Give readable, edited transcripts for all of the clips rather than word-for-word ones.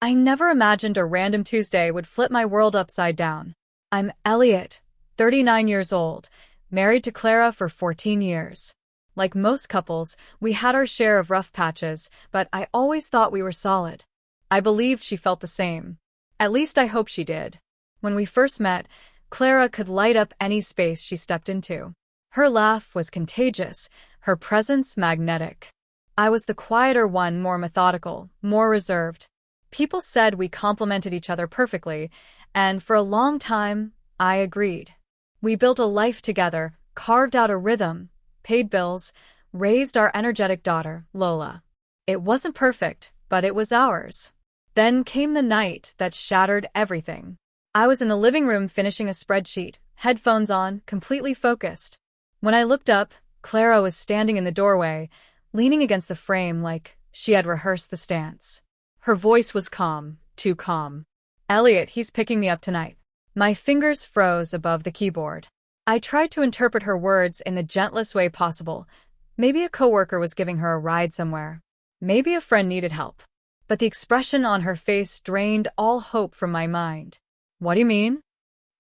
I never imagined a random Tuesday would flip my world upside down. I'm Elliot, 39 years old, married to Clara for 14 years. Like most couples, we had our share of rough patches, but I always thought we were solid. I believed she felt the same. At least I hope she did. When we first met, Clara could light up any space she stepped into. Her laugh was contagious, her presence magnetic. I was the quieter one, more methodical, more reserved. People said we complemented each other perfectly, and for a long time, I agreed. We built a life together, carved out a rhythm, paid bills, raised our energetic daughter, Lola. It wasn't perfect, but it was ours. Then came the night that shattered everything. I was in the living room finishing a spreadsheet, headphones on, completely focused. When I looked up, Clara was standing in the doorway, leaning against the frame like she had rehearsed the stance. Her voice was calm, too calm. "Elliot, he's picking me up tonight." My fingers froze above the keyboard. I tried to interpret her words in the gentlest way possible. Maybe a coworker was giving her a ride somewhere. Maybe a friend needed help. But the expression on her face drained all hope from my mind. "What do you mean?"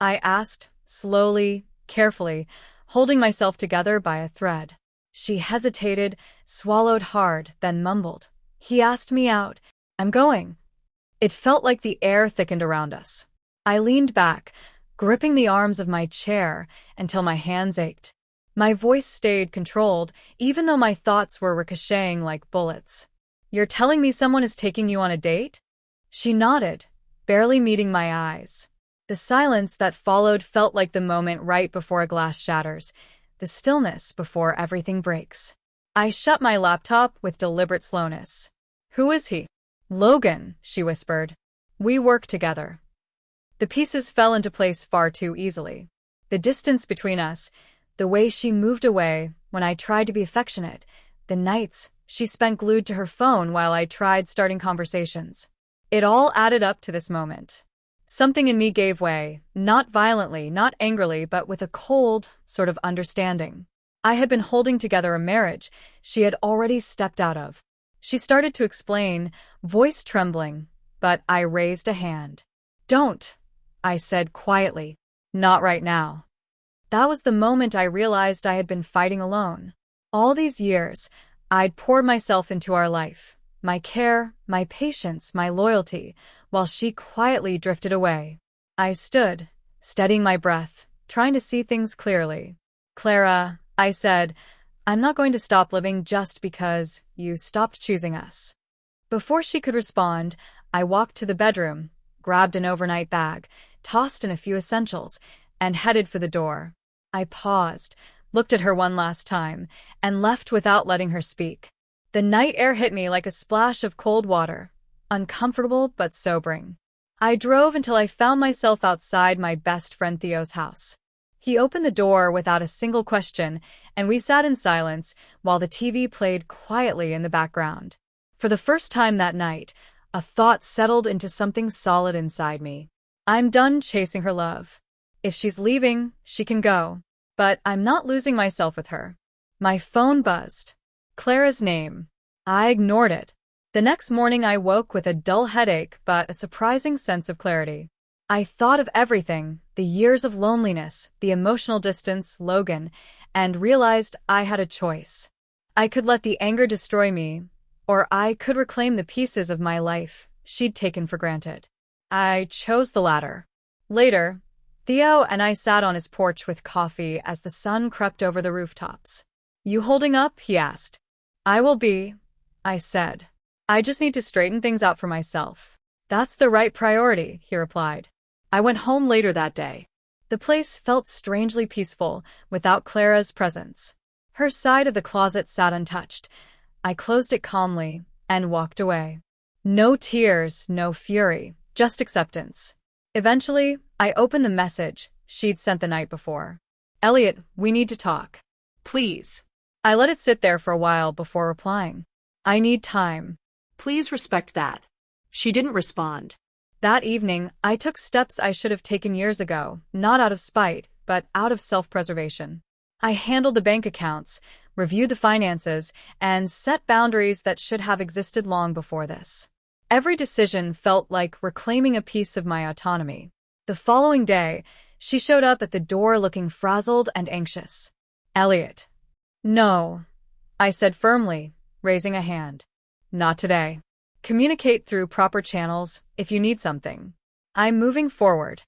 I asked, slowly, carefully, holding myself together by a thread. She hesitated, swallowed hard, then mumbled. "He asked me out. I'm going." It felt like the air thickened around us. I leaned back, gripping the arms of my chair until my hands ached. My voice stayed controlled, even though my thoughts were ricocheting like bullets. "You're telling me someone is taking you on a date?" She nodded, barely meeting my eyes. The silence that followed felt like the moment right before a glass shatters, the stillness before everything breaks. I shut my laptop with deliberate slowness. "Who is he?" "Logan," she whispered. "We work together." The pieces fell into place far too easily. The distance between us, the way she moved away when I tried to be affectionate, the nights she spent glued to her phone while I tried starting conversations. It all added up to this moment. Something in me gave way, not violently, not angrily, but with a cold sort of understanding. I had been holding together a marriage she had already stepped out of. She started to explain, voice trembling, but I raised a hand. "Don't," I said quietly. "Not right now." That was the moment I realized I had been fighting alone. All these years, I'd poured myself into our life, my care, my patience, my loyalty, while she quietly drifted away. I stood, steadying my breath, trying to see things clearly. "Clara," I said, "I'm not going to stop living just because you stopped choosing us." Before she could respond, I walked to the bedroom, grabbed an overnight bag, tossed in a few essentials, and headed for the door. I paused, looked at her one last time, and left without letting her speak. The night air hit me like a splash of cold water, uncomfortable but sobering. I drove until I found myself outside my best friend Theo's house. He opened the door without a single question, and we sat in silence while the TV played quietly in the background. For the first time that night, a thought settled into something solid inside me. I'm done chasing her love. If she's leaving, she can go. But I'm not losing myself with her. My phone buzzed. Clara's name. I ignored it. The next morning I woke with a dull headache but a surprising sense of clarity. I thought of everything, the years of loneliness, the emotional distance, Logan, and realized I had a choice. I could let the anger destroy me, or I could reclaim the pieces of my life she'd taken for granted. I chose the latter. Later, Theo and I sat on his porch with coffee as the sun crept over the rooftops. "You holding up?" he asked. "I will be," I said. "I just need to straighten things out for myself." "That's the right priority," he replied. I went home later that day. The place felt strangely peaceful without Clara's presence. Her side of the closet sat untouched. I closed it calmly and walked away. No tears, no fury, just acceptance. Eventually, I opened the message she'd sent the night before. "Elliot, we need to talk. Please." I let it sit there for a while before replying. "I need time." "Please respect that." She didn't respond. That evening, I took steps I should have taken years ago, not out of spite, but out of self-preservation. I handled the bank accounts, reviewed the finances, and set boundaries that should have existed long before this. Every decision felt like reclaiming a piece of my autonomy. The following day, she showed up at the door looking frazzled and anxious. Elliot. No, I said firmly, raising a hand. Not today. Communicate through proper channels if you need something. I'm moving forward.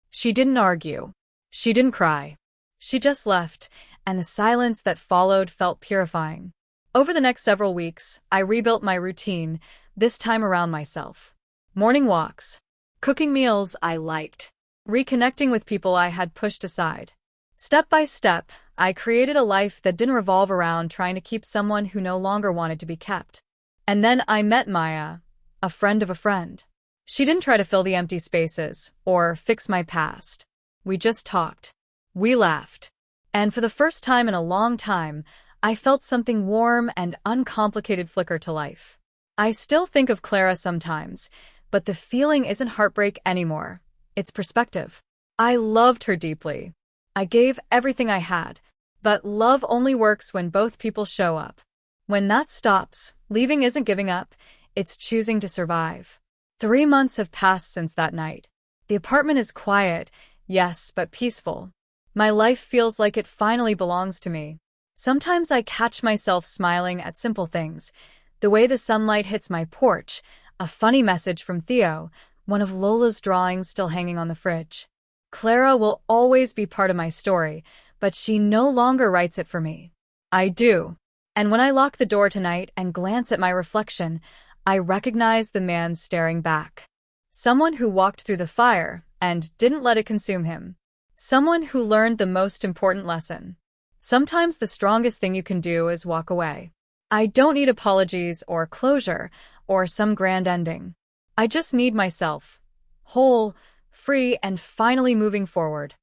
She didn't argue. She didn't cry. She just left, and the silence that followed felt purifying. Over the next several weeks, I rebuilt my routine, this time around myself. Morning walks, cooking meals I liked, reconnecting with people I had pushed aside. Step by step, I created a life that didn't revolve around trying to keep someone who no longer wanted to be kept. And then I met Maya, a friend of a friend. She didn't try to fill the empty spaces or fix my past. We just talked. We laughed. And for the first time in a long time, I felt something warm and uncomplicated flicker to life. I still think of Clara sometimes, but the feeling isn't heartbreak anymore. It's perspective. I loved her deeply. I gave everything I had, but love only works when both people show up. When that stops, leaving isn't giving up, it's choosing to survive. 3 months have passed since that night. The apartment is quiet, yes, but peaceful. My life feels like it finally belongs to me. Sometimes I catch myself smiling at simple things. The way the sunlight hits my porch, a funny message from Theo, one of Lola's drawings still hanging on the fridge. Clara will always be part of my story, but she no longer writes it for me. I do. And when I lock the door tonight and glance at my reflection, I recognize the man staring back. Someone who walked through the fire and didn't let it consume him. Someone who learned the most important lesson. Sometimes the strongest thing you can do is walk away. I don't need apologies or closure or some grand ending. I just need myself. Whole, free, and finally moving forward.